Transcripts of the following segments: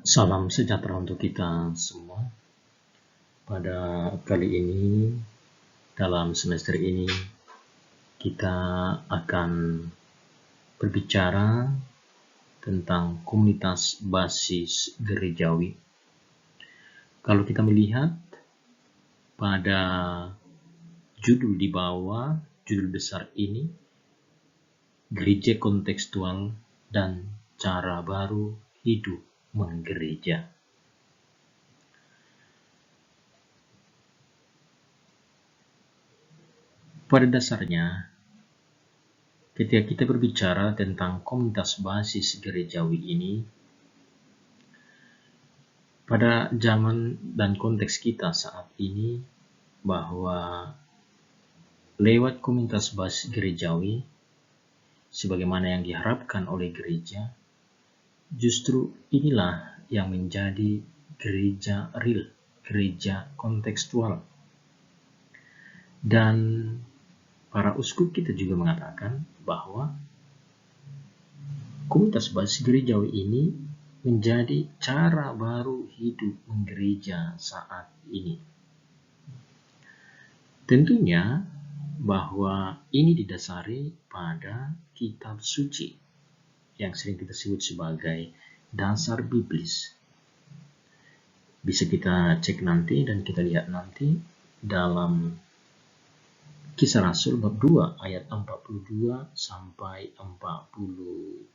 Salam sejahtera untuk kita semua. Pada kali ini, dalam semester ini, kita akan berbicara tentang komunitas basis gerejawi. Kalau kita melihat pada judul di bawah, judul besar ini, gereja kontekstual dan cara baru hidup menggereja. Pada dasarnya, ketika kita berbicara tentang komunitas basis gerejawi ini, pada zaman dan konteks kita saat ini, bahwa lewat komunitas basis gerejawi, sebagaimana yang diharapkan oleh gereja, justru inilah yang menjadi gereja real, gereja kontekstual. Dan para uskup kita juga mengatakan bahwa komunitas basis gerejawi ini menjadi cara baru hidup menggereja saat ini. Tentunya bahwa ini didasari pada kitab suci yang sering kita sebut sebagai dasar biblis. Bisa kita cek nanti dan kita lihat nanti dalam Kisah Rasul bab 2 ayat 42 sampai 47.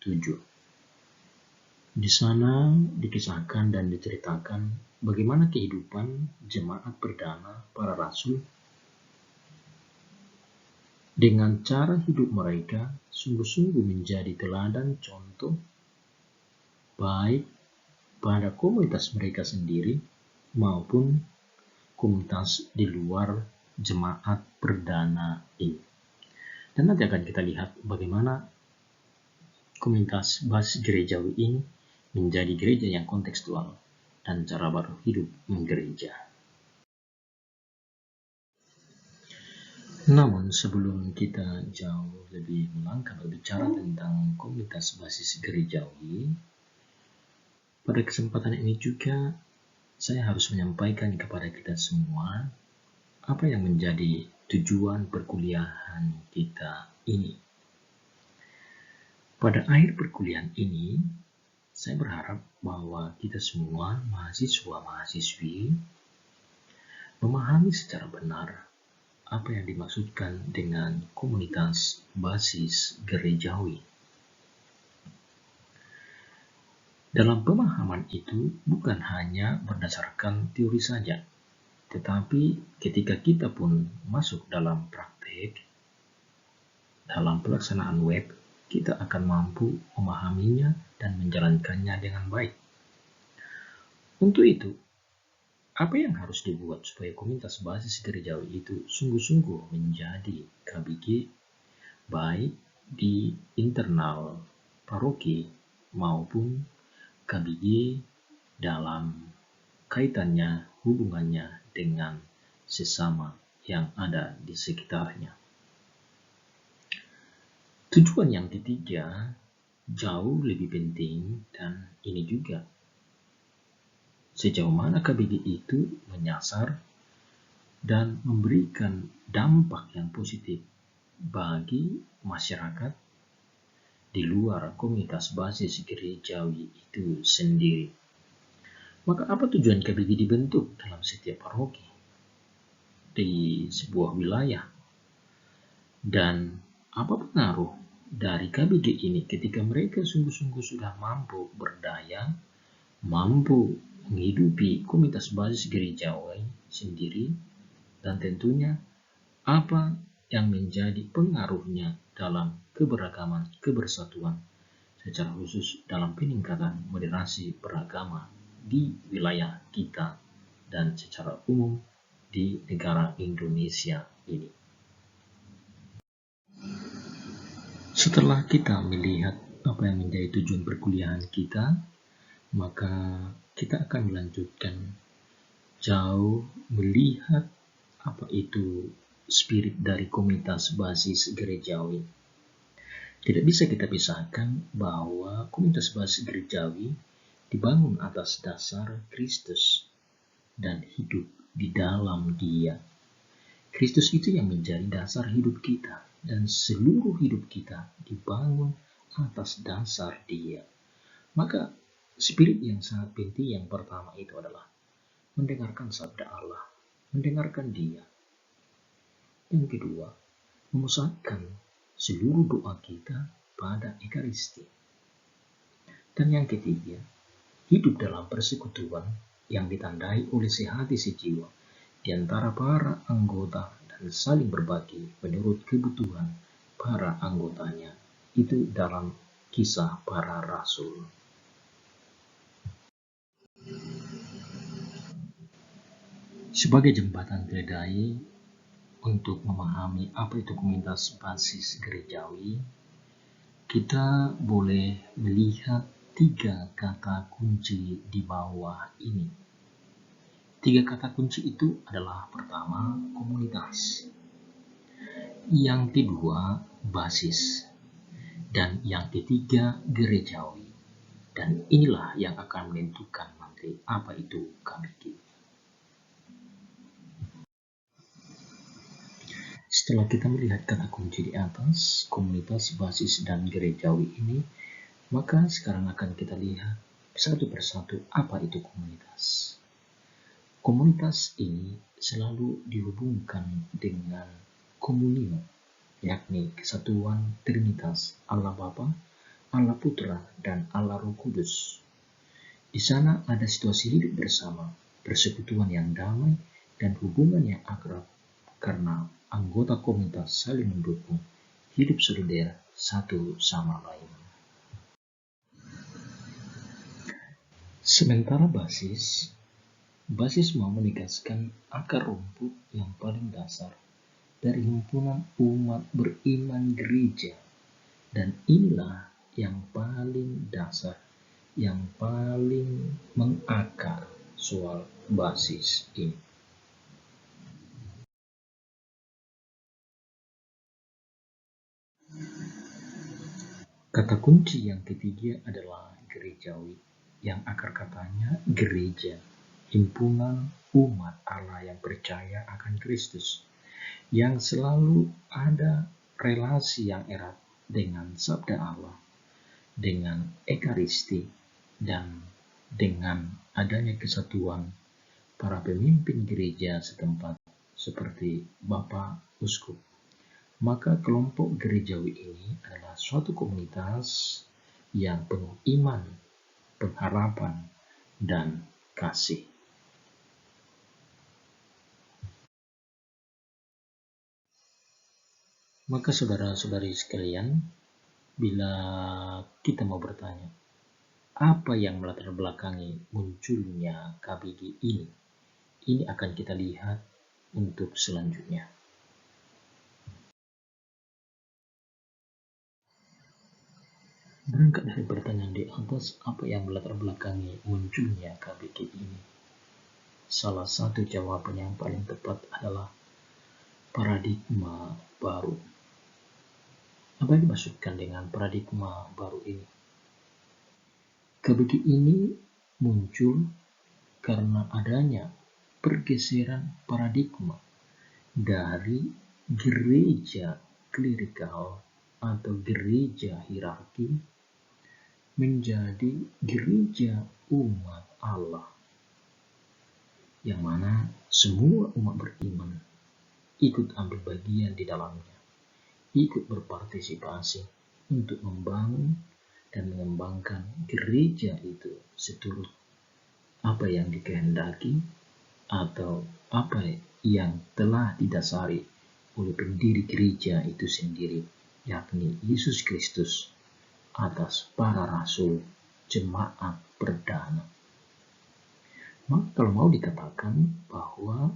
Di sana dikisahkan dan diceritakan bagaimana kehidupan jemaat perdana para rasul dengan cara hidup mereka sungguh-sungguh menjadi teladan contoh baik pada komunitas mereka sendiri maupun komunitas di luar jemaat perdana ini. Dan nanti akan kita lihat bagaimana komunitas basis gerejawi ini menjadi gereja yang kontekstual dan cara baru hidup menggereja. Namun sebelum kita jauh lebih melangkah berbicara tentang komunitas basis gerejawi, pada kesempatan ini juga saya harus menyampaikan kepada kita semua apa yang menjadi tujuan perkuliahan kita ini. Pada akhir perkuliahan ini, saya berharap bahwa kita semua mahasiswa-mahasiswi memahami secara benar apa yang dimaksudkan dengan komunitas basis gerejawi. Dalam pemahaman itu bukan hanya berdasarkan teori saja, tetapi ketika kita pun masuk dalam praktek, dalam pelaksanaan web, kita akan mampu memahaminya dan menjalankannya dengan baik. Untuk itu, apa yang harus dibuat supaya komunitas basis gerejawi itu sungguh-sungguh menjadi KBG, baik di internal paroki maupun KBG dalam kaitannya, hubungannya dengan sesama yang ada di sekitarnya. Tujuan yang ketiga jauh lebih penting, dan ini juga sejauh mana KBG itu menyasar dan memberikan dampak yang positif bagi masyarakat di luar komunitas basis gerejawi itu sendiri. Maka apa tujuan KBG dibentuk dalam setiap paroki di sebuah wilayah? Dan apa pengaruh dari KBG ini ketika mereka sungguh-sungguh sudah mampu berdaya, mampu menghidupi komunitas basis gerejawi sendiri, dan tentunya apa yang menjadi pengaruhnya dalam keberagaman, kebersatuan, secara khusus dalam peningkatan moderasi beragama di wilayah kita dan secara umum di negara Indonesia ini. Setelah kita melihat apa yang menjadi tujuan perkuliahan kita, maka kita akan melanjutkan jauh melihat apa itu spirit dari komunitas basis gerejawi. Tidak bisa kita pisahkan bahwa komunitas basis gerejawi dibangun atas dasar Kristus dan hidup di dalam Dia. Kristus itu yang menjadi dasar hidup kita, dan seluruh hidup kita dibangun atas dasar Dia. Maka spirit yang sangat penting yang pertama itu adalah mendengarkan sabda Allah, mendengarkan Dia. Yang kedua, memusatkan seluruh doa kita pada Ekaristi. Dan yang ketiga, hidup dalam persekutuan yang ditandai oleh sehati sejiwa di antara para anggota dan saling berbagi menurut kebutuhan para anggotanya. Itu dalam Kisah Para Rasul. Sebagai jembatan keledai untuk memahami apa itu komunitas basis gerejawi, kita boleh melihat 3 kata kunci di bawah ini. 3 kata kunci itu adalah pertama, komunitas. Yang kedua, basis. Dan yang ketiga, gerejawi. Dan inilah yang akan menentukan nanti apa itu KBG. Setelah kita melihat kata kunci di atas, komunitas, basis, dan gerejawi ini, maka sekarang akan kita lihat satu persatu apa itu komunitas. Komunitas ini selalu dihubungkan dengan komunio, yakni kesatuan Trinitas Allah Bapa, Allah Putra, dan Allah Roh Kudus. Di sana ada situasi hidup bersama, persekutuan yang damai, dan hubungan yang akrab karena anggota komunitas saling mendukung, hidup saudara satu sama lain. Sementara basis mau menegaskan akar rumput yang paling dasar dari himpunan umat beriman gereja, dan inilah yang paling dasar, yang paling mengakar soal basis ini. Kata kunci yang ketiga adalah gerejawi, yang akar katanya gereja, himpunan umat Allah yang percaya akan Kristus, yang selalu ada relasi yang erat dengan sabda Allah, dengan Ekaristi, dan dengan adanya kesatuan para pemimpin gereja setempat seperti Bapak Uskup. Maka kelompok gerejawi ini adalah suatu komunitas yang penuh iman, pengharapan, dan kasih. Maka saudara-saudari sekalian, bila kita mau bertanya, apa yang melatar belakangi munculnya KBG ini? Ini akan kita lihat untuk selanjutnya. Berangkat dari pertanyaan di atas, apa yang melatar belakangi munculnya KBG ini? Salah satu jawaban yang paling tepat adalah paradigma baru. Apa yang dimaksudkan dengan paradigma baru ini? KBG ini muncul karena adanya pergeseran paradigma dari gereja klerikal atau gereja hierarki menjadi gereja umat Allah, yang mana semua umat beriman ikut ambil bagian di dalamnya, ikut berpartisipasi untuk membangun dan mengembangkan gereja itu seturut apa yang dikehendaki atau apa yang telah didasari oleh pendiri gereja itu sendiri, yakni Yesus Kristus atas para rasul jemaat perdana. Maka kalau mau dikatakan bahwa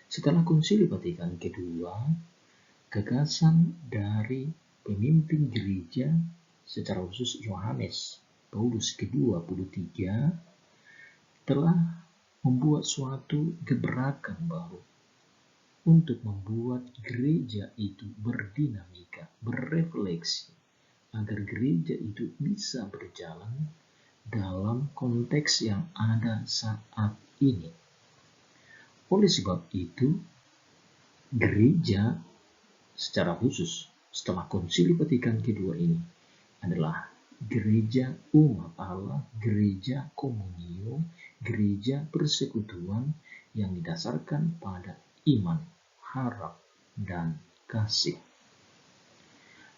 setelah Konsili Vatikan kedua, gagasan dari pemimpin gereja secara khusus Yohanes Paulus ke-23 telah membuat suatu gebrakan baru untuk membuat gereja itu berdinamika, berefleksi, agar gereja itu bisa berjalan dalam konteks yang ada saat ini. Oleh sebab itu, gereja secara khusus setelah Konsili Vatikan kedua ini adalah gereja umat Allah, gereja komunio, gereja persekutuan yang didasarkan pada iman, harap, dan kasih.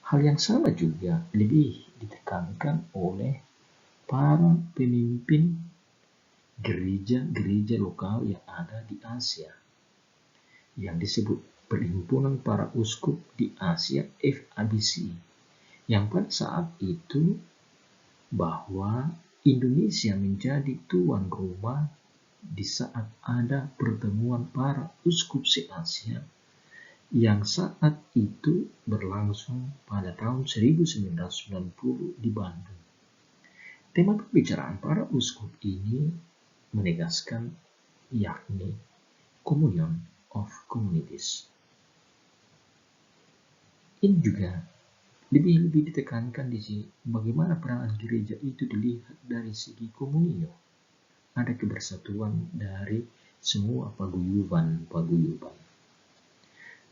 Hal yang sama juga lebih ditekankan oleh para pemimpin gereja-gereja lokal yang ada di Asia, yang disebut Perhimpunan Para Uskup di Asia FABC, yang pada saat itu bahwa Indonesia menjadi tuan rumah di saat ada pertemuan para uskup se-Asia yang saat itu berlangsung pada tahun 1990 di Bandung. Tema pembicaraan para uskup ini menegaskan yakni Communion of Communities. Ini juga lebih ditekankan di sini bagaimana peranan gereja itu dilihat dari segi komunio. Ada kebersatuan dari semua paguyuban.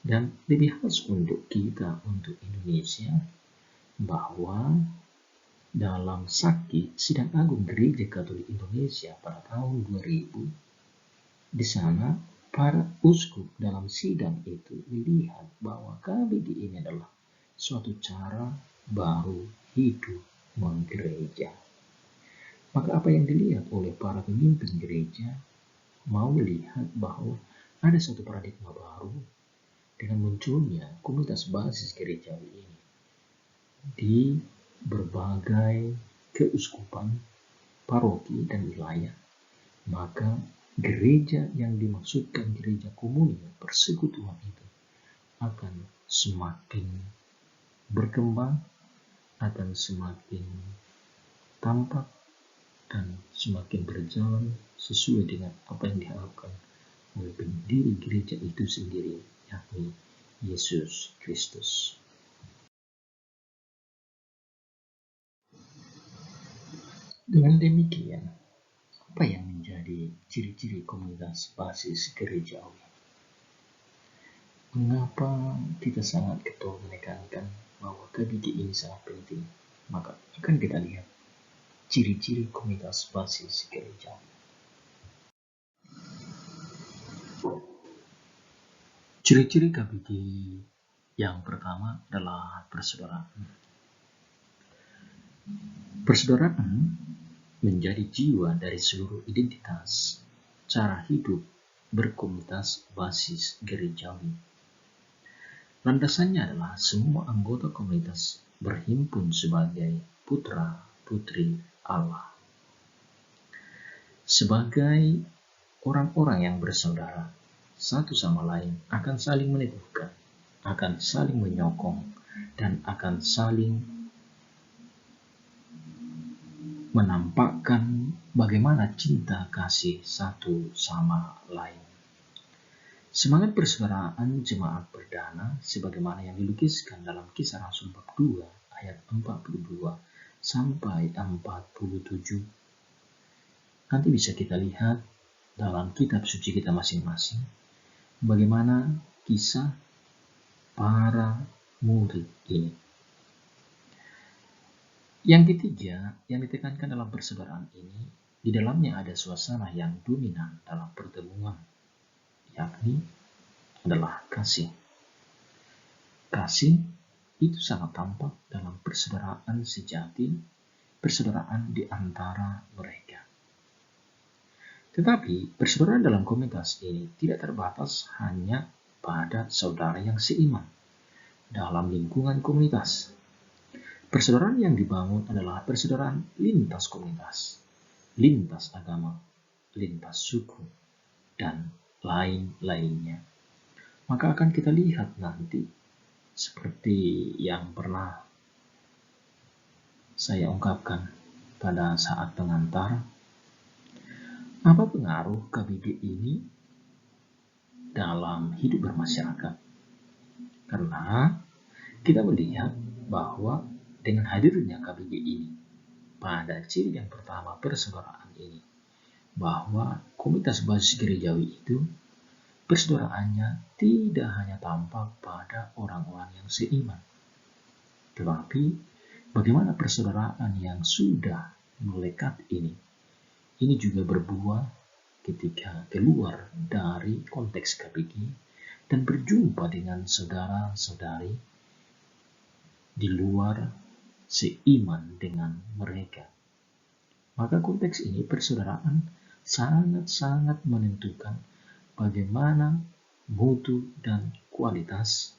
Dan lebih khas untuk kita, untuk Indonesia, bahwa dalam Sakti Sidang Agung Gereja Katolik Indonesia pada tahun 2000, di sana para uskup dalam sidang itu melihat bahwa KBG ini adalah suatu cara baru hidup menggereja. Maka apa yang dilihat oleh para pemimpin gereja mau melihat bahwa ada suatu paradigma baru dengan munculnya komunitas basis gerejawi ini di berbagai keuskupan, paroki, dan wilayah. Maka gereja yang dimaksudkan gereja komunio, persekutuan itu akan semakin berkembang, akan semakin tampak, dan semakin berjalan sesuai dengan apa yang diharapkan oleh pendiri gereja itu sendiri, yakni Yesus Kristus. Dengan demikian, apa yang menjadi ciri-ciri komunitas basis gerejawi? Mengapa kita sangat getol menekankan bahwa KBG ini sangat penting? Maka akan kita lihat ciri-ciri komunitas basis gerejawi. Ciri-ciri KBG yang pertama adalah persaudaraan. Persaudaraan menjadi jiwa dari seluruh identitas cara hidup berkomunitas basis gerejawi. Landasannya adalah semua anggota komunitas berhimpun sebagai putra-putri Allah. Sebagai orang-orang yang bersaudara, satu sama lain akan saling meneguhkan, akan saling menyokong, dan akan saling menampakkan bagaimana cinta kasih satu sama lain. Semangat persaudaraan jemaat perdana sebagaimana yang dilukiskan dalam Kisah Rasul bab 2 ayat 42 sampai 47. Nanti bisa kita lihat dalam kitab suci kita masing-masing bagaimana kisah para murid ini. Yang ketiga, yang ditekankan dalam persaudaraan ini, di dalamnya ada suasana yang dominan dalam pertemuan, yakni adalah kasih. Kasih itu sangat tampak dalam persaudaraan sejati, persaudaraan di antara mereka. Tetapi persaudaraan dalam komunitas ini tidak terbatas hanya pada saudara yang seiman dalam lingkungan komunitas. Persaudaraan yang dibangun adalah persaudaraan lintas komunitas, lintas agama, lintas suku, dan lain-lainnya. Maka akan kita lihat nanti seperti yang pernah saya ungkapkan pada saat pengantar, apa pengaruh KBG ini dalam hidup bermasyarakat? Karena kita melihat bahwa dengan hadirnya KBG ini, pada ciri yang pertama persaudaraan ini, bahwa komunitas basis gerejawi itu persaudaraannya tidak hanya tampak pada orang-orang yang seiman, tetapi bagaimana persaudaraan yang sudah melekat ini juga berbuah ketika keluar dari konteks KBG dan berjumpa dengan saudara-saudari di luar seiman dengan mereka. Maka konteks ini persaudaraan sangat-sangat menentukan bagaimana mutu dan kualitas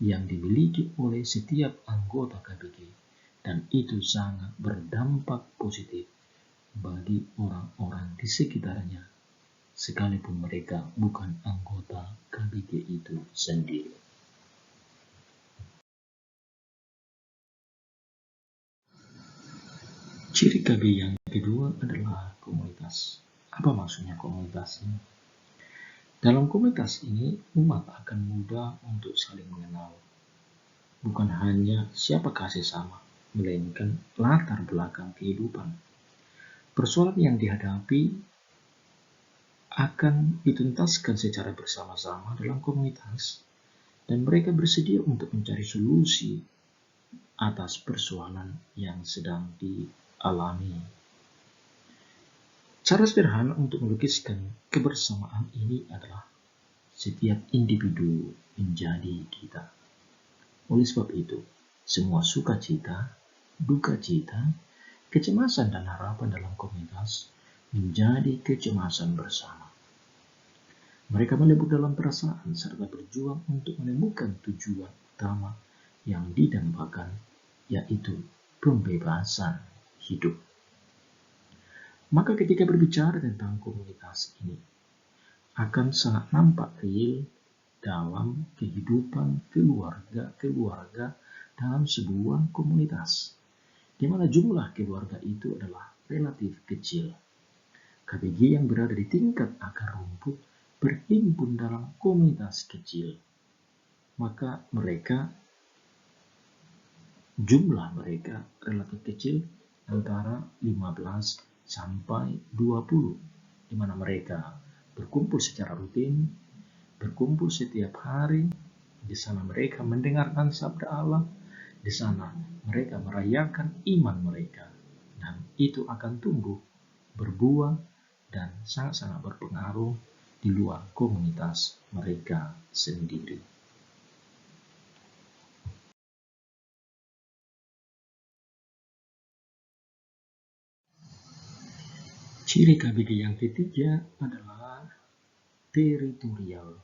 yang dimiliki oleh setiap anggota KBG, dan itu sangat berdampak positif bagi orang-orang di sekitarnya, sekalipun mereka bukan anggota KBG itu sendiri. Ciri KB yang kedua adalah komunitas. Apa maksudnya komunitas ini? Dalam komunitas ini, umat akan mudah untuk saling mengenal. Bukan hanya siapakah sesama, melainkan latar belakang kehidupan. Persoalan yang dihadapi akan dituntaskan secara bersama-sama dalam komunitas, dan mereka bersedia untuk mencari solusi atas persoalan yang sedang dialami. Cara sederhana untuk melukiskan kebersamaan ini adalah setiap individu menjadi kita. Oleh sebab itu, semua sukacita, duka cita, kecemasan dan harapan dalam komunitas menjadi kecemasan bersama. Mereka melebur dalam perasaan serta berjuang untuk menemukan tujuan utama yang didambakan, yaitu pembebasan hidup. Maka ketika berbicara tentang komunitas ini, akan sangat nampak real dalam kehidupan keluarga dalam sebuah komunitas, di mana jumlah keluarga itu adalah relatif kecil. KBG yang berada di tingkat akar rumput berhimpun dalam komunitas kecil, maka jumlah mereka relatif kecil, antara 15 sampai 20, di mana mereka berkumpul secara rutin, berkumpul setiap hari. Di sana mereka mendengarkan sabda Allah, di sana mereka merayakan iman mereka, dan itu akan tumbuh, berbuah, dan sangat-sangat berpengaruh di luar komunitas mereka sendiri. Ciri KBG yang ketiga adalah teritorial.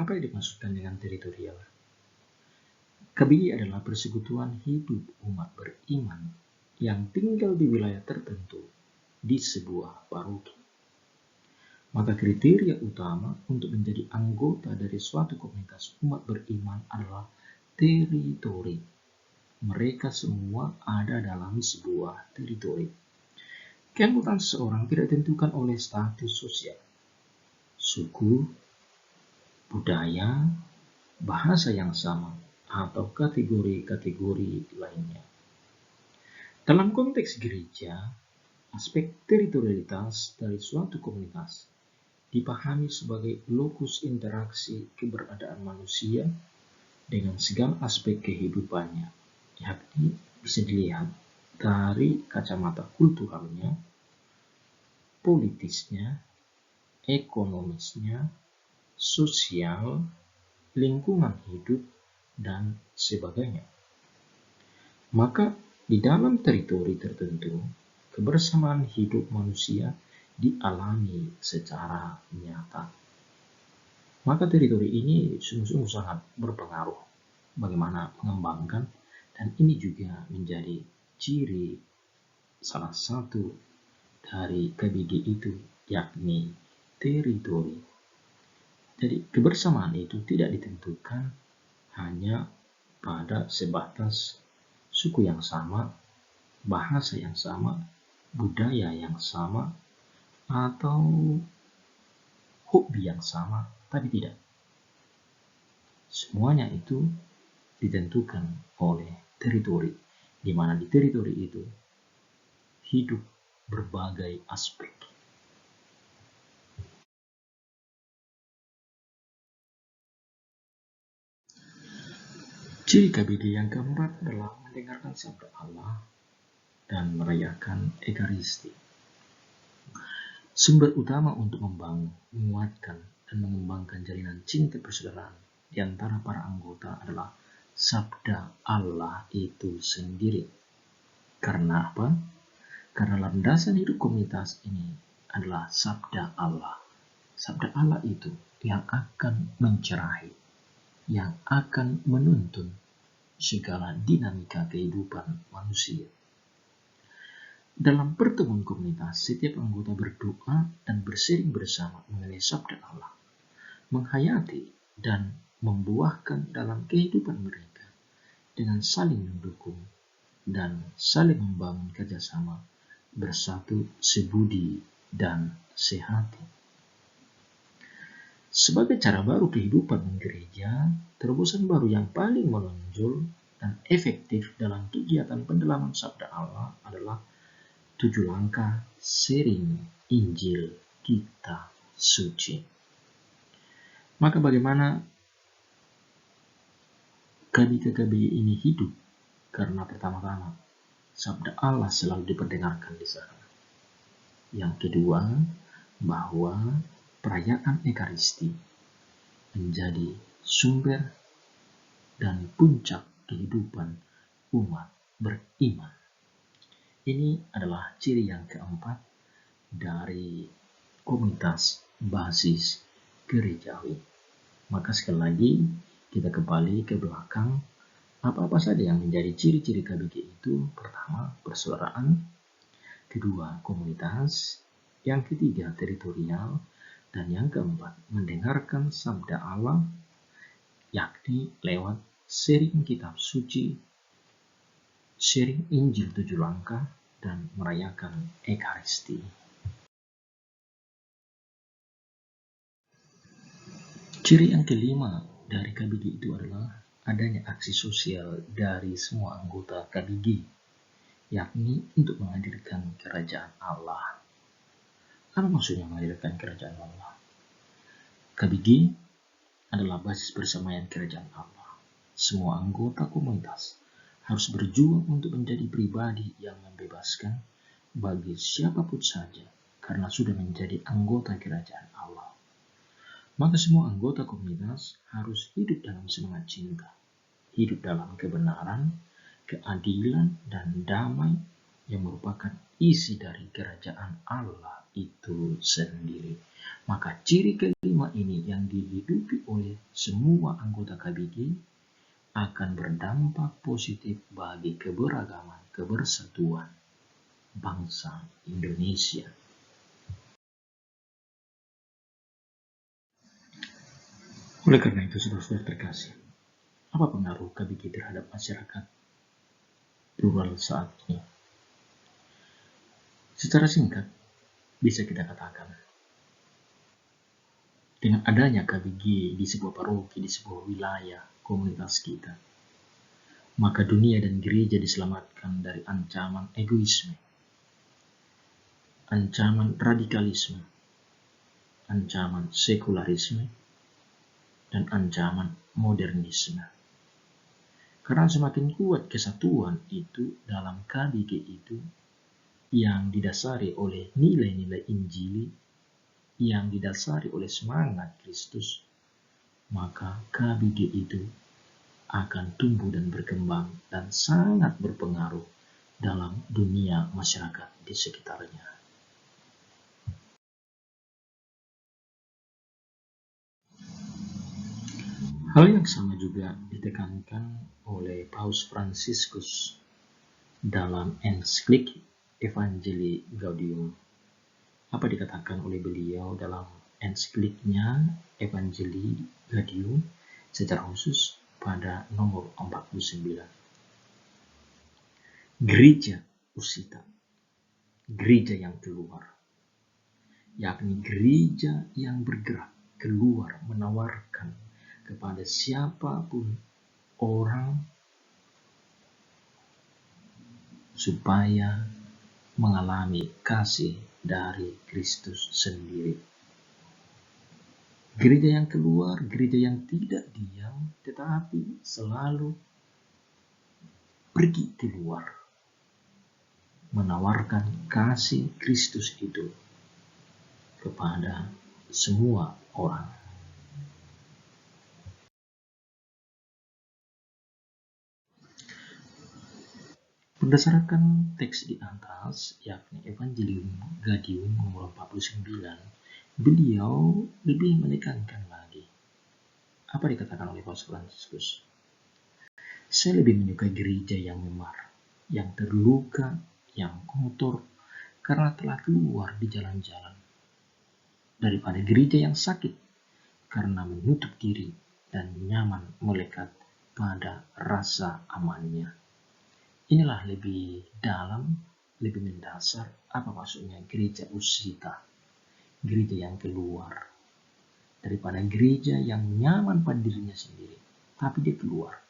Apa yang dimaksudkan dengan teritorial? KBG adalah persekutuan hidup umat beriman yang tinggal di wilayah tertentu di sebuah paroki. Maka kriteria utama untuk menjadi anggota dari suatu komunitas umat beriman adalah teritori. Mereka semua ada dalam sebuah teritori. Keanggotaan seseorang tidak ditentukan oleh status sosial, suku, budaya, bahasa yang sama, atau kategori-kategori lainnya. Dalam konteks gereja, aspek teritorialitas dari suatu komunitas dipahami sebagai lokus interaksi keberadaan manusia dengan segala aspek kehidupannya, yakni bisa dilihat dari kacamata kulturalnya, politisnya, ekonomisnya, sosial, lingkungan hidup, dan sebagainya. Maka di dalam teritori tertentu, kebersamaan hidup manusia dialami secara nyata. Maka teritori ini sungguh-sungguh sangat berpengaruh bagaimana mengembangkan, dan ini juga menjadi ciri salah satu dari KBG itu, yakni teritori. Jadi kebersamaan itu tidak ditentukan hanya pada sebatas suku yang sama, bahasa yang sama, budaya yang sama, atau hobi yang sama, tapi tidak. Semuanya itu ditentukan oleh teritori, di mana di teritori itu hidup berbagai aspek. Ciri KBG yang keempat adalah mendengarkan sabda Allah dan merayakan Ekaristi. Sumber utama untuk membangun, menguatkan, dan mengembangkan jalinan cinta persaudaraan di antara para anggota adalah sabda Allah itu sendiri. Karena apa? Karena landasan hidup komunitas ini adalah sabda Allah. Sabda Allah itu yang akan mencerahi, yang akan menuntun segala dinamika kehidupan manusia. Dalam pertemuan komunitas, setiap anggota berdoa dan bersering bersama mengenai sabda Allah, menghayati dan membuahkan dalam kehidupan mereka dengan saling mendukung dan saling membangun kerjasama, bersatu sebudi dan sehati. Sebagai cara baru kehidupan gereja, terobosan baru yang paling menonjol dan efektif dalam kegiatan pendalaman sabda Allah adalah 7 langkah sharing Injil Kitab Suci. Maka bagaimana KBG ini hidup? Karena pertama-tama, sabda Allah selalu diperdengarkan di sana. Yang kedua, bahwa perayaan Ekaristi menjadi sumber dan puncak kehidupan umat beriman. Ini adalah ciri yang keempat dari komunitas basis gerejawi. Maka sekali lagi kita kembali ke belakang. Apa-apa saja yang menjadi ciri-ciri KBG itu? Pertama, persaudaraan. Kedua, komunitas. Yang ketiga, teritorial. Dan yang keempat, mendengarkan sabda Allah, yakni lewat sharing kitab suci, sharing Injil 7 langkah, dan merayakan Ekaristi. Ciri yang kelima dari KBG itu adalah adanya aksi sosial dari semua anggota KBG, yakni untuk menghadirkan kerajaan Allah. Apa maksudnya menghadirkan kerajaan Allah? KBG adalah basis persemaian kerajaan Allah. Semua anggota komunitas harus berjuang untuk menjadi pribadi yang membebaskan bagi siapapun saja karena sudah menjadi anggota kerajaan Allah. Maka semua anggota komunitas harus hidup dalam semangat cinta, hidup dalam kebenaran, keadilan, dan damai yang merupakan isi dari kerajaan Allah itu sendiri. Maka ciri kelima ini yang dihidupi oleh semua anggota KBG akan berdampak positif bagi keberagaman, kebersatuan bangsa Indonesia. Oleh karena itu, saudara-saudara terkasih, apa pengaruh KBG terhadap masyarakat plural saat ini? Secara singkat, bisa kita katakan, dengan adanya KBG di sebuah paroki, di sebuah wilayah, komunitas kita, maka dunia dan gereja diselamatkan dari ancaman egoisme, ancaman radikalisme, ancaman sekularisme, dan ancaman modernisme. Karena semakin kuat kesatuan itu dalam KBG itu yang didasari oleh nilai-nilai Injili, yang didasari oleh semangat Kristus, maka KBG itu akan tumbuh dan berkembang dan sangat berpengaruh dalam dunia masyarakat di sekitarnya. Hal yang sama juga ditekankan oleh Paus Fransiskus dalam ensiklik Evangelii Gaudium. Apa dikatakan oleh beliau dalam ensikliknya Evangelii Gaudium secara khusus pada nomor 49. Gereja Usita, gereja yang keluar, yakni gereja yang bergerak keluar menawarkan kepada siapapun orang supaya mengalami kasih dari Kristus sendiri. Gereja yang keluar, gereja yang tidak diam, tetapi selalu pergi keluar, menawarkan kasih Kristus itu kepada semua orang. Berdasarkan teks di atas, yakni Evangelium Gaudium nomor 49, beliau lebih menekankan lagi. Apa dikatakan oleh Paus Fransiskus? Saya lebih menyukai gereja yang memar, yang terluka, yang kotor, karena telah keluar di jalan-jalan, daripada gereja yang sakit, karena menutup diri dan nyaman melekat pada rasa amannya. Inilah lebih dalam, lebih mendasar apa maksudnya gereja usita, gereja yang keluar, daripada gereja yang nyaman pada dirinya sendiri, tapi dia keluar,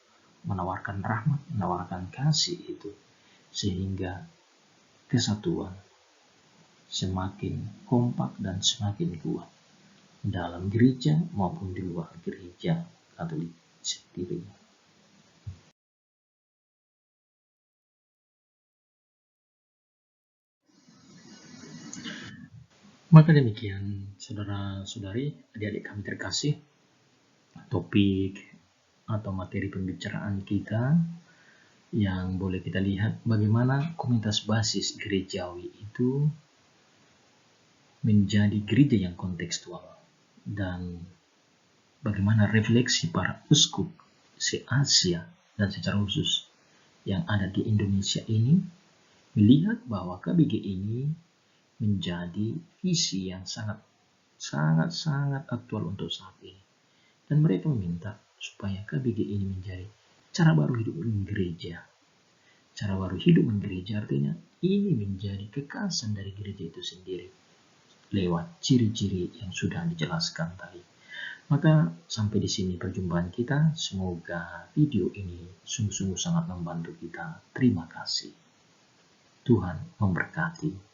menawarkan rahmat, menawarkan kasih itu, sehingga kesatuan semakin kompak dan semakin kuat dalam gereja maupun di luar gereja Katolik sendiri. Maka demikian, saudara-saudari, adik-adik kami terkasih, topik atau materi pembicaraan kita yang boleh kita lihat bagaimana komunitas basis gerejawi itu menjadi gereja yang kontekstual, dan bagaimana refleksi para uskup se-Asia dan secara khusus yang ada di Indonesia ini melihat bahwa KBG ini menjadi visi yang sangat aktual untuk saat ini. Dan mereka meminta supaya KBG ini menjadi cara baru hidup gereja. Cara baru hidup gereja artinya ini menjadi kekhasan dari gereja itu sendiri lewat ciri-ciri yang sudah dijelaskan tadi. Maka sampai di sini perjumpaan kita. Semoga video ini sungguh-sungguh sangat membantu kita. Terima kasih. Tuhan memberkati.